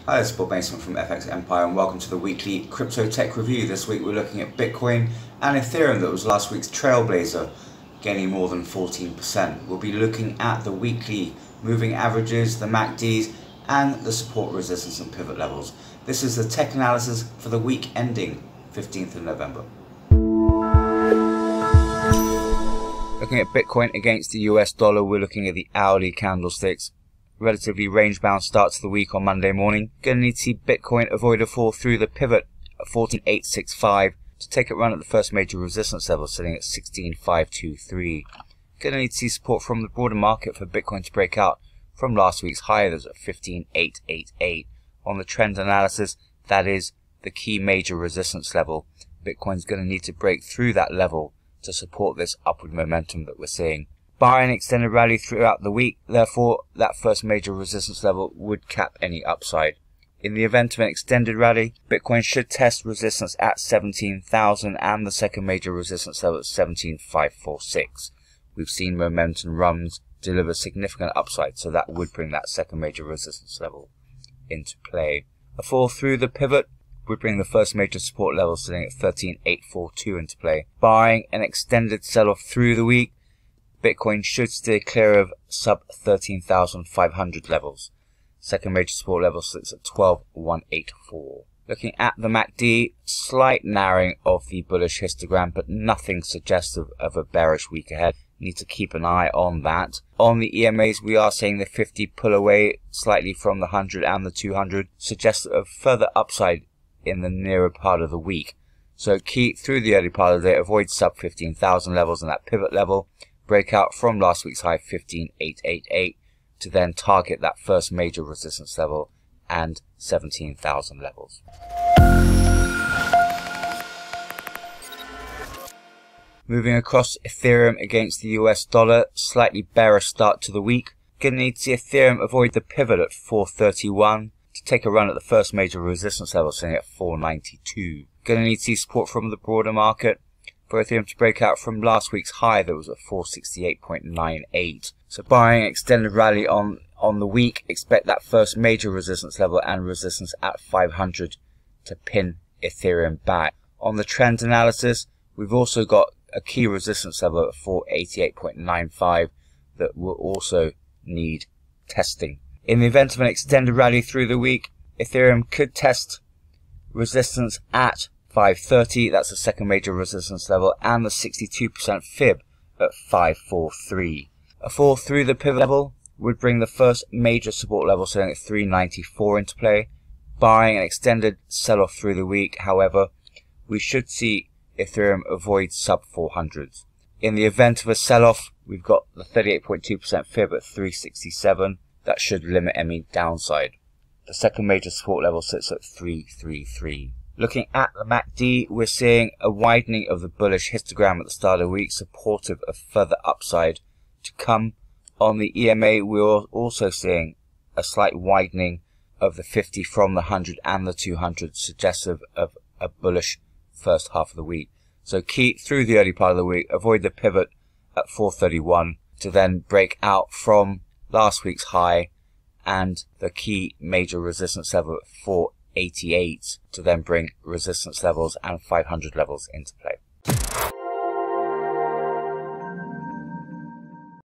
Hi, this is Bob Mason from FX Empire and welcome to the weekly Crypto Tech Review. This week we're looking at Bitcoin and Ethereum, that was last week's trailblazer, gaining more than 14%. We'll be looking at the weekly moving averages, the MACDs, and the support, resistance and pivot levels. This is the tech analysis for the week ending 15th of November. Looking at Bitcoin against the US dollar, we're looking at the hourly candlesticks. Relatively range-bound start to the week on Monday morning. Going to need to see Bitcoin avoid a fall through the pivot at 14,865 to take a run at the first major resistance level, sitting at 16,523. Going to need to see support from the broader market for Bitcoin to break out from last week's high, that's at 15,888. On the trend analysis, that is the key major resistance level. Bitcoin's going to need to break through that level to support this upward momentum that we're seeing. Barring an extended rally throughout the week, therefore, that first major resistance level would cap any upside. In the event of an extended rally, Bitcoin should test resistance at 17,000 and the second major resistance level at 17,546. We've seen momentum runs deliver significant upside, so that would bring that second major resistance level into play. A fall through the pivot would bring the first major support level sitting at 13,842 into play. Barring an extended sell-off through the week, Bitcoin should steer clear of sub 13,500 levels. Second major support level sits at 12,184. Looking at the MACD, slight narrowing of the bullish histogram, but nothing suggestive of a bearish week ahead. Need to keep an eye on that. On the EMAs, we are seeing the 50 pull away slightly from the 100 and the 200, suggestive of further upside in the nearer part of the week. So keep through the early part of the day, avoid sub 15,000 levels and that pivot level. Break out from last week's high 15,888 to then target that first major resistance level and 17,000 levels. Moving across Ethereum against the US dollar, slightly bearish start to the week. Gonna need to see Ethereum avoid the pivot at 431 to take a run at the first major resistance level, sitting at 492. Gonna need to see support from the broader market for Ethereum to break out from last week's high that was at 468.98. So barring an extended rally on the week, expect that first major resistance level and resistance at 500 to pin Ethereum back. On the trend analysis, we've also got a key resistance level at 488.95 that will also need testing. In the event of an extended rally through the week, Ethereum could test resistance at 530, that's the second major resistance level, and the 62% fib at 543. A fall through the pivot level would bring the first major support level sitting at 394 into play. Barring an extended sell-off through the week, however, we should see Ethereum avoid sub 400s. In the event of a sell-off, we've got the 38.2% fib at 367. That should limit any downside. The second major support level sits at 333. Looking at the MACD, we're seeing a widening of the bullish histogram at the start of the week, supportive of further upside to come. On the EMA, we're also seeing a slight widening of the 50 from the 100 and the 200, suggestive of a bullish first half of the week. So keep through the early part of the week, avoid the pivot at 431 to then break out from last week's high and the key major resistance level at 488 to then bring resistance levels and 500 levels into play.